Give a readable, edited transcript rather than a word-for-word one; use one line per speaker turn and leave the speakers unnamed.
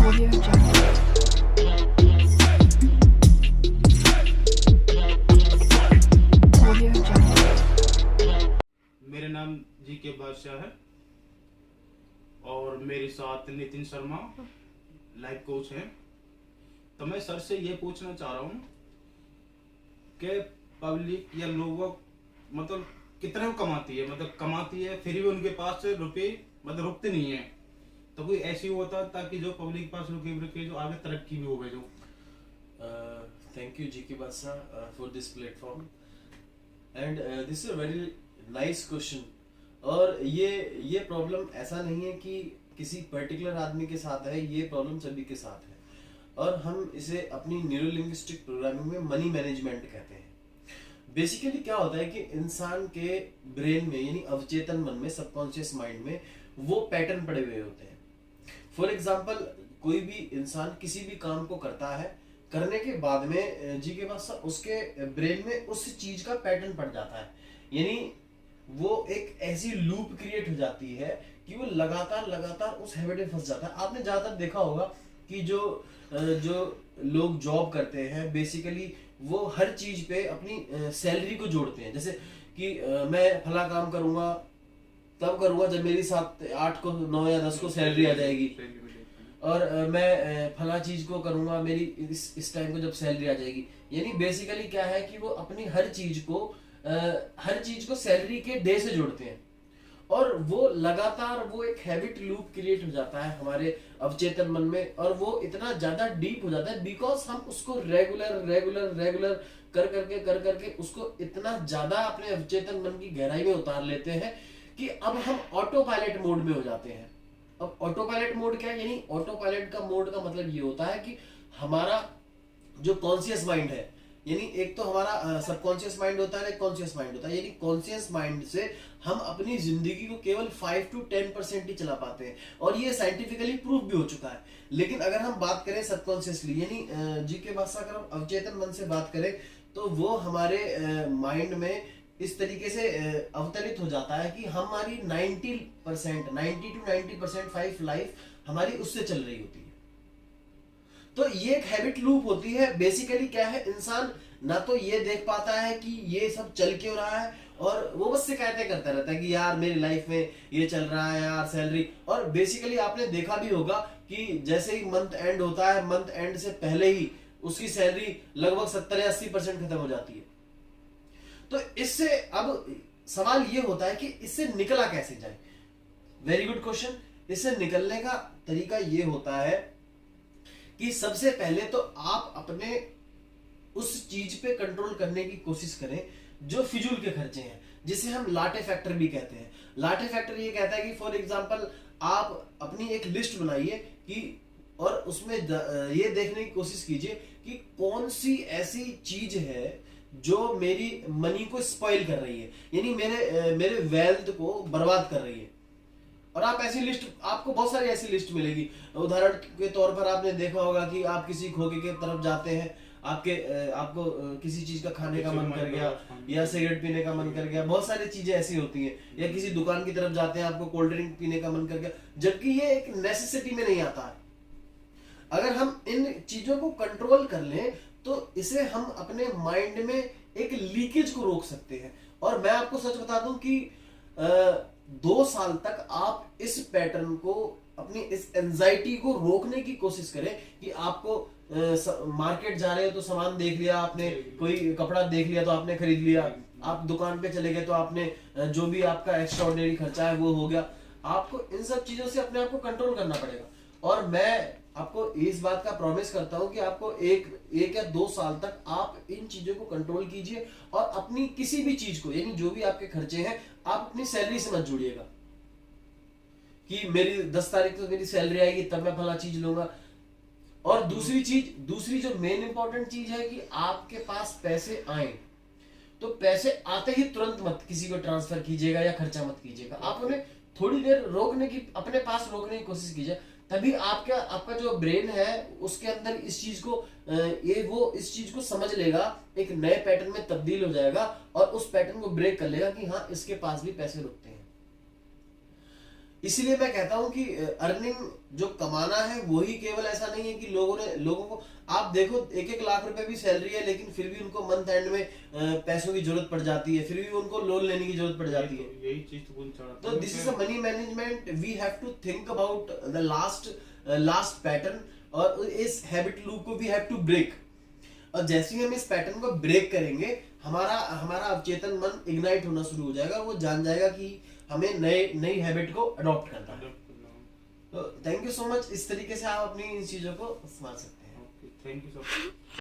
Audio Jungle. Audio Jungle.
मेरा नाम जी के बादशाह है और मेरे साथ नितिन शर्मा लाइफ कोच हैं। तो मैं सर से ये पूछना चाह रहा हूँ कि पब्लिक या लोगों मतलब कितना कमाती है, मतलब कमाती है फिर भी उनके पास से रुपए मतलब रुकते नहीं है। तो कोई ऐसी होता ताकि जो पब्लिक पास रुके रुके जो आगे तरक्की भी होवे जो।
Thank you, GK Basa, for this platform. And this is a very nice question. और ये प्रॉब्लम ऐसा नहीं है कि किसी पर्टिकुलर आदमी के साथ है, ये प्रॉब्लम सभी के साथ है। और हम इसे अपनी न्यूरोलिंग्विस्टिक प्रोग्रामिंग में मनी मैनेजमेंट कहते हैं। बेसिकली क्या होता है कि इंसान के ब्रेन में यानी अवचेतन मन में, सबकॉन्शियस माइंड में वो पैटर्न पड़े हुए होते हैं। फॉर एग्जाम्पल, कोई भी इंसान किसी भी काम को करता है, करने के बाद में जी के पास उसके ब्रेन में उस चीज का पैटर्न पड़ जाता है, यानी वो एक ऐसी लूप क्रिएट हो जाती है कि वो लगातार उस हैबिट में फंस जाता है। आपने ज्यादातर देखा होगा कि जो लोग जॉब करते हैं बेसिकली वो हर चीज पे अपनी सैलरी को जोड़ते हैं। जैसे कि मैं फला काम करूंगा तब करूंगा जब मेरी 7, 8 को 9 या 10 को सैलरी आ जाएगी, और मैं फला चीज को करूंगा मेरी इस टाइम को जब सैलरी आ जाएगी। यानी बेसिकली क्या है कि वो अपनी हर चीज को सैलरी के डे से जोड़ते हैं, और वो लगातार वो एक हैबिट लूप क्रिएट हो जाता है हमारे अवचेतन मन में, और वो इतना ज्यादा डीप हो जाता है बिकॉज हम उसको रेगुलर कर करके उसको इतना ज्यादा अपने अवचेतन मन की गहराई में उतार लेते हैं कि अब हम ऑटो पायलट मोड में हो जाते हैं। अब ऑटो पायलट मोड क्या है? यानी ऑटो पायलट का मोड का मतलब ये होता है कि हमारा जो कॉन्शियस माइंड है, यानी एक तो हमारा सबकॉन्शियस माइंड होता है, एक कॉन्शियस माइंड होता है। यानी कॉन्शियस माइंड से हम अपनी जिंदगी को केवल 5 to 10% ही चला पाते हैं, और ये साइंटिफिकली प्रूफ भी हो चुका है। लेकिन अगर हम बात करें सबकॉन्शियसली, यानी जी के भाषा अगर हम अवचेतन मन से बात करें, तो वो हमारे माइंड में इस तरीके से अवतरित हो जाता है कि हमारी 90 to 90% 5 लाइफ हमारी उससे चल रही होती है। तो ये एक हैबिट लूप होती है। बेसिकली क्या है, इंसान ना तो ये देख पाता है कि ये सब चल क्यों रहा है, और वो बस शिकायतें करता रहता है कि यार मेरी लाइफ में ये चल रहा है यार, सैलरी। और बेसिकली आपने देखा भी होगा कि जैसे ही मंथ एंड होता है, मंथ एंड से पहले ही उसकी सैलरी लगभग 70 या 80% खत्म हो जाती है। तो इससे अब सवाल ये होता है कि इससे निकला कैसे जाए। Very good question. इससे निकलने का तरीका ये होता है कि सबसे पहले तो आप अपने उस चीज पे कंट्रोल करने की कोशिश करें जो फिजूल के खर्चे हैं, जिसे हम लाटे फैक्टर भी कहते हैं। लाटे फैक्टर ये कहता है कि फॉर एग्जांपल आप अपनी एक लिस्ट बनाइए कि, और उसमें ये देखने की कोशिश कीजिए कि कौन सी ऐसी चीज है जो मेरी मनी को स्पॉइल कर रही है, यानी मेरे वेल्थ को बर्बाद कर रही है। और आप ऐसी लिस्ट, आपको बहुत सारी ऐसी लिस्ट मिलेगी। उदाहरण के तौर पर आपने देखा होगा कि आप किसी खोखे के तरफ जाते हैं, आपको किसी चीज का खाने का मन कर गया, या सिगरेट पीने का मन कर गया, बहुत सारी चीजें ऐसी होती हैं। या किसी दुकान की तरफ जाते हैं, आपको कोल्ड ड्रिंक पीने का मन कर गया, जबकि ये एक नेसेसिटी में नहीं आता है। अगर हम इन चीजों को कंट्रोल कर लें तो इसे हम अपने माइंड में एक लीकेज को रोक सकते हैं। और मैं आपको सच बता दूं कि 2 साल तक आप इस पैटर्न को, अपनी इस एंजाइटी को रोकने की कोशिश करें कि आपको मार्केट जा रहे हो तो सामान देख लिया आपने, कोई कपड़ा देख लिया तो आपने खरीद लिया, आप दुकान पे चले गए तो आपने जो भी आपका एक्स्ट्राऑर्डिनरी खर्चा है वो हो गया। आपको इन सब चीजों से अपने आप को कंट्रोल करना पड़ेगा। और मैं आपको इस बात का प्रॉमिस करता हूं कि आपको एक या 2 साल तक आप इन चीजों को कंट्रोल कीजिए, और अपनी किसी भी चीज को, यानी जो भी आपके खर्चे हैं, आप अपनी सैलरी से मत जुड़िएगा कि मेरी 10 तारीख को मेरी सैलरी आएगी तब मैं फला चीज लूंगा। और दूसरी जो मेन इंपॉर्टेंट चीज है कि आपके पास पैसे आए तो पैसे आते ही तुरंत मत किसी को ट्रांसफर कीजिएगा या खर्चा मत कीजिएगा। आप उन्हें थोड़ी देर अपने पास रोकने की कोशिश कीजिए, तभी आपका जो ब्रेन है उसके अंदर इस चीज को इस चीज को समझ लेगा, एक नए पैटर्न में तब्दील हो जाएगा, और उस पैटर्न को ब्रेक कर लेगा कि हाँ, इसके पास भी पैसे रुकते हैं। इसीलिए मैं कहता हूं कि अर्निंग जो कमाना है वही केवल ऐसा नहीं है कि लोगों को आप देखो 1-1 लाख रुपए भी सैलरी है, लेकिन फिर भी उनको मंथ एंड में पैसों की जरूरत पड़ जाती है, फिर भी उनको लोन लेने की जरूरत पड़ जाती है।
यही चीज तो बोलना चाह रहा था
तो this is a money management, we have to think about the last pattern, और इस हैबिट लूप को वी हैव टू ब्रेक। और जैसे ही हम इस पैटर्न को ब्रेक करेंगे, हमारा अवचेतन मन इग्नाइट होना शुरू हो जाएगा, वो जान जाएगा कि हमें नई हैबिट को अडॉप्ट करना है। तो थैंक यू सो मच, इस तरीके से आप अपनी इन चीजों को संभाल सकते हैं।
Thank you sir.